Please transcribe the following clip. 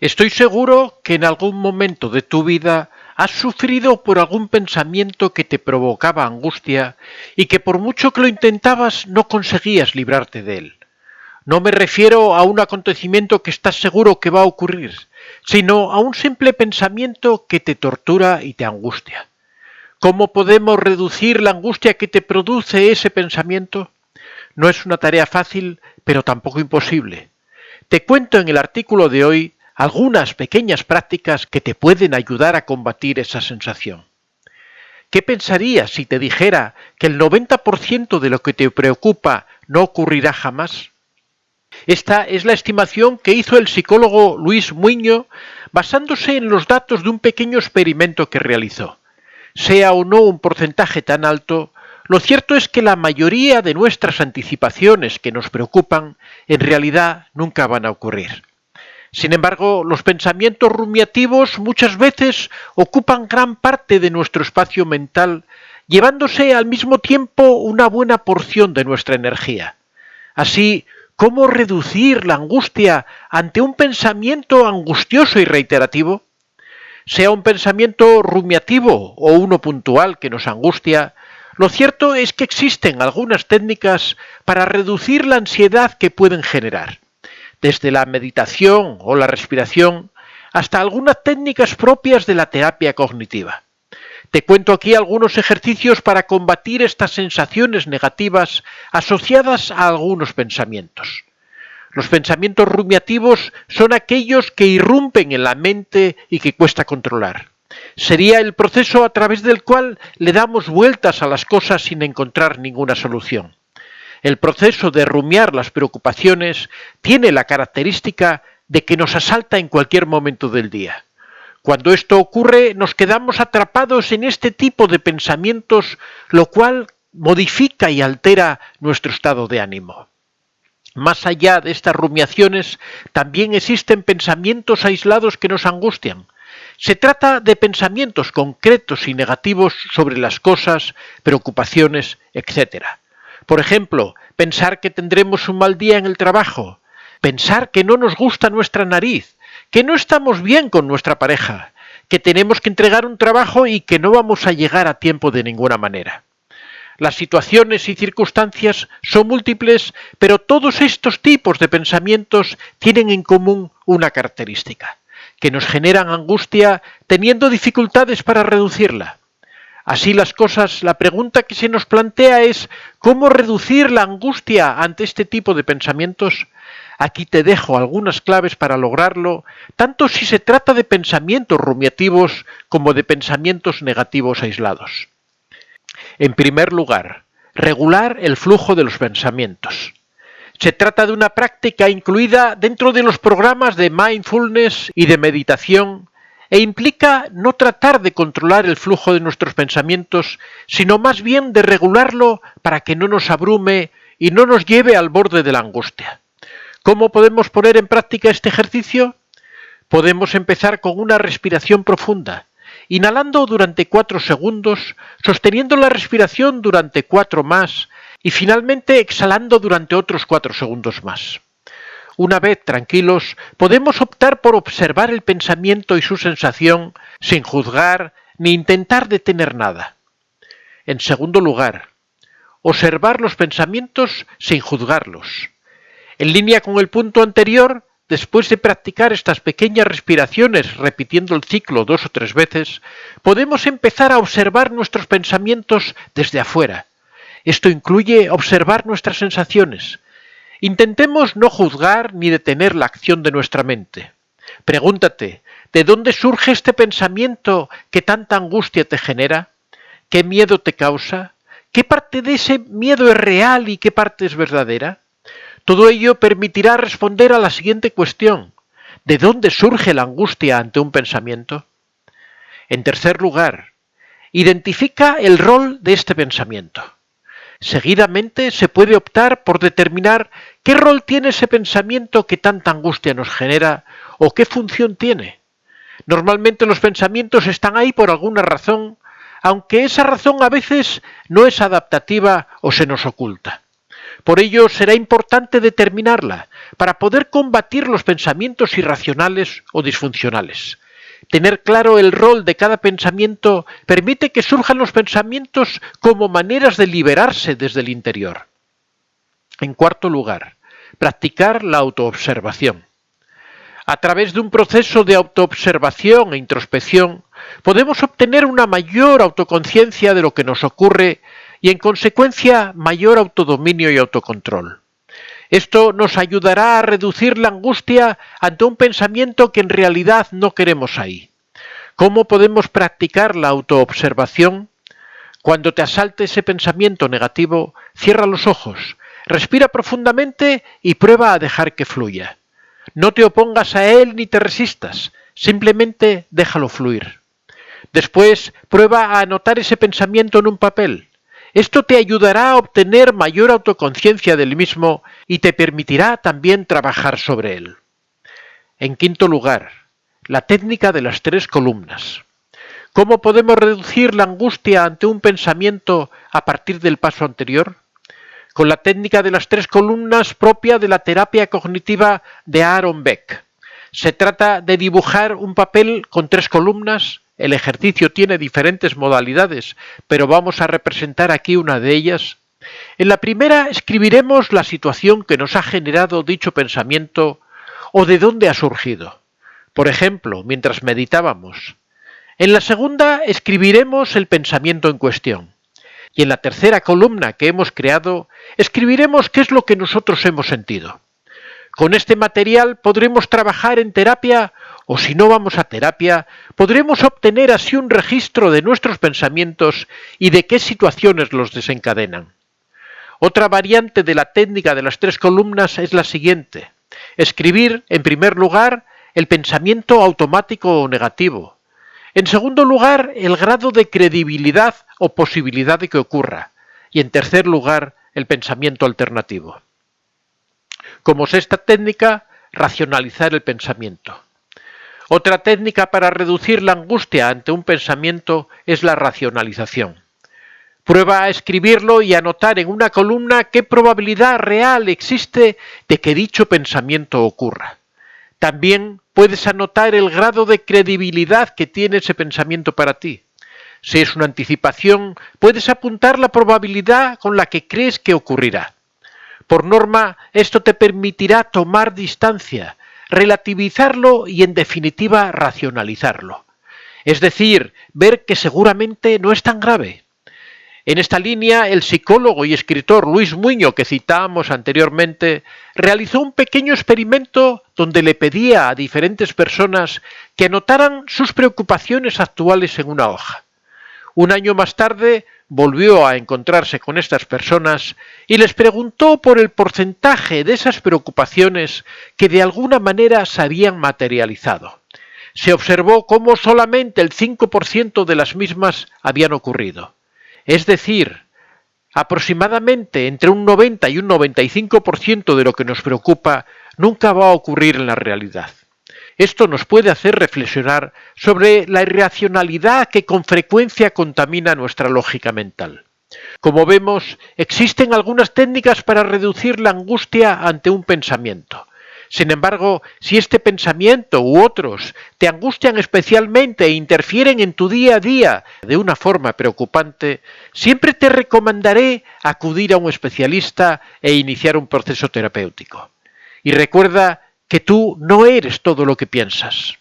Estoy seguro que en algún momento de tu vida has sufrido por algún pensamiento que te provocaba angustia y que por mucho que lo intentabas no conseguías librarte de él. No me refiero a un acontecimiento que estás seguro que va a ocurrir, sino a un simple pensamiento que te tortura y te angustia. ¿Cómo podemos reducir la angustia que te produce ese pensamiento? No es una tarea fácil, pero tampoco imposible. Te cuento en el artículo de hoy algunas pequeñas prácticas que te pueden ayudar a combatir esa sensación. ¿Qué pensarías si te dijera que el 90% de lo que te preocupa no ocurrirá jamás? Esta es la estimación que hizo el psicólogo Luis Muñoz basándose en los datos de un pequeño experimento que realizó. Sea o no un porcentaje tan alto, lo cierto es que la mayoría de nuestras anticipaciones que nos preocupan en realidad nunca van a ocurrir. Sin embargo, los pensamientos rumiativos muchas veces ocupan gran parte de nuestro espacio mental, llevándose al mismo tiempo una buena porción de nuestra energía. Así, ¿cómo reducir la angustia ante un pensamiento angustioso y reiterativo? Sea un pensamiento rumiativo o uno puntual que nos angustia, lo cierto es que existen algunas técnicas para reducir la ansiedad que pueden generar. Desde la meditación o la respiración hasta algunas técnicas propias de la terapia cognitiva. Te cuento aquí algunos ejercicios para combatir estas sensaciones negativas asociadas a algunos pensamientos. Los pensamientos rumiativos son aquellos que irrumpen en la mente y que cuesta controlar. Sería el proceso a través del cual le damos vueltas a las cosas sin encontrar ninguna solución. El proceso de rumiar las preocupaciones tiene la característica de que nos asalta en cualquier momento del día. Cuando esto ocurre, nos quedamos atrapados en este tipo de pensamientos, lo cual modifica y altera nuestro estado de ánimo. Más allá de estas rumiaciones, también existen pensamientos aislados que nos angustian. Se trata de pensamientos concretos y negativos sobre las cosas, preocupaciones, etc. Por ejemplo, pensar que tendremos un mal día en el trabajo, pensar que no nos gusta nuestra nariz, que no estamos bien con nuestra pareja, que tenemos que entregar un trabajo y que no vamos a llegar a tiempo de ninguna manera. Las situaciones y circunstancias son múltiples, pero todos estos tipos de pensamientos tienen en común una característica, que nos generan angustia teniendo dificultades para reducirla. Así las cosas, la pregunta que se nos plantea es ¿cómo reducir la angustia ante este tipo de pensamientos? Aquí te dejo algunas claves para lograrlo, tanto si se trata de pensamientos rumiativos como de pensamientos negativos aislados. En primer lugar, regular el flujo de los pensamientos. Se trata de una práctica incluida dentro de los programas de mindfulness y de meditación e implica no tratar de controlar el flujo de nuestros pensamientos, sino más bien de regularlo para que no nos abrume y no nos lleve al borde de la angustia. ¿Cómo podemos poner en práctica este ejercicio? Podemos empezar con una respiración profunda, inhalando durante 4 segundos, sosteniendo la respiración durante 4 más y finalmente exhalando durante otros 4 segundos más. Una vez tranquilos, podemos optar por observar el pensamiento y su sensación sin juzgar ni intentar detener nada. En segundo lugar, observar los pensamientos sin juzgarlos. En línea con el punto anterior, después de practicar estas pequeñas respiraciones repitiendo el ciclo 2 o 3 veces, podemos empezar a observar nuestros pensamientos desde afuera. Esto incluye observar nuestras sensaciones. Intentemos no juzgar ni detener la acción de nuestra mente. Pregúntate, ¿de dónde surge este pensamiento que tanta angustia te genera? ¿Qué miedo te causa? ¿Qué parte de ese miedo es real y qué parte es verdadera? Todo ello permitirá responder a la siguiente cuestión: ¿de dónde surge la angustia ante un pensamiento? En tercer lugar, identifica el rol de este pensamiento. Seguidamente se puede optar por determinar qué rol tiene ese pensamiento que tanta angustia nos genera o qué función tiene. Normalmente los pensamientos están ahí por alguna razón, aunque esa razón a veces no es adaptativa o se nos oculta. Por ello será importante determinarla para poder combatir los pensamientos irracionales o disfuncionales. Tener claro el rol de cada pensamiento permite que surjan los pensamientos como maneras de liberarse desde el interior. En cuarto lugar, practicar la autoobservación. A través de un proceso de autoobservación e introspección, podemos obtener una mayor autoconciencia de lo que nos ocurre y, en consecuencia, mayor autodominio y autocontrol. Esto nos ayudará a reducir la angustia ante un pensamiento que en realidad no queremos ahí. ¿Cómo podemos practicar la autoobservación? Cuando te asalte ese pensamiento negativo, cierra los ojos, respira profundamente y prueba a dejar que fluya. No te opongas a él ni te resistas, simplemente déjalo fluir. Después, prueba a anotar ese pensamiento en un papel. Esto te ayudará a obtener mayor autoconciencia del mismo y te permitirá también trabajar sobre él. En quinto lugar, la técnica de las 3 columnas. ¿Cómo podemos reducir la angustia ante un pensamiento a partir del paso anterior? Con la técnica de las 3 columnas propia de la terapia cognitiva de Aaron Beck. Se trata de dibujar un papel con 3 columnas. El ejercicio tiene diferentes modalidades, pero vamos a representar aquí una de ellas. En la primera escribiremos la situación que nos ha generado dicho pensamiento o de dónde ha surgido. Por ejemplo, mientras meditábamos. En la segunda escribiremos el pensamiento en cuestión. Y en la tercera columna que hemos creado, escribiremos qué es lo que nosotros hemos sentido. Con este material podremos trabajar en terapia o, si no vamos a terapia, podremos obtener así un registro de nuestros pensamientos y de qué situaciones los desencadenan. Otra variante de la técnica de las 3 columnas es la siguiente. Escribir, en primer lugar, el pensamiento automático o negativo. En segundo lugar, el grado de credibilidad o posibilidad de que ocurra. Y en tercer lugar, el pensamiento alternativo. Como sexta técnica, racionalizar el pensamiento. Otra técnica para reducir la angustia ante un pensamiento es la racionalización. Prueba a escribirlo y anotar en una columna qué probabilidad real existe de que dicho pensamiento ocurra. También puedes anotar el grado de credibilidad que tiene ese pensamiento para ti. Si es una anticipación, puedes apuntar la probabilidad con la que crees que ocurrirá. Por norma, esto te permitirá tomar distancia, relativizarlo y, en definitiva, racionalizarlo. Es decir, ver que seguramente no es tan grave. En esta línea, el psicólogo y escritor Luis Muñoz, que citábamos anteriormente, realizó un pequeño experimento donde le pedía a diferentes personas que anotaran sus preocupaciones actuales en una hoja. Un año más tarde, volvió a encontrarse con estas personas y les preguntó por el porcentaje de esas preocupaciones que de alguna manera se habían materializado. Se observó cómo solamente el 5% de las mismas habían ocurrido. Es decir, aproximadamente entre un 90 y un 95% de lo que nos preocupa nunca va a ocurrir en la realidad. Esto nos puede hacer reflexionar sobre la irracionalidad que con frecuencia contamina nuestra lógica mental. Como vemos, existen algunas técnicas para reducir la angustia ante un pensamiento. Sin embargo, si este pensamiento u otros te angustian especialmente e interfieren en tu día a día de una forma preocupante, siempre te recomendaré acudir a un especialista e iniciar un proceso terapéutico. Y recuerda que tú no eres todo lo que piensas.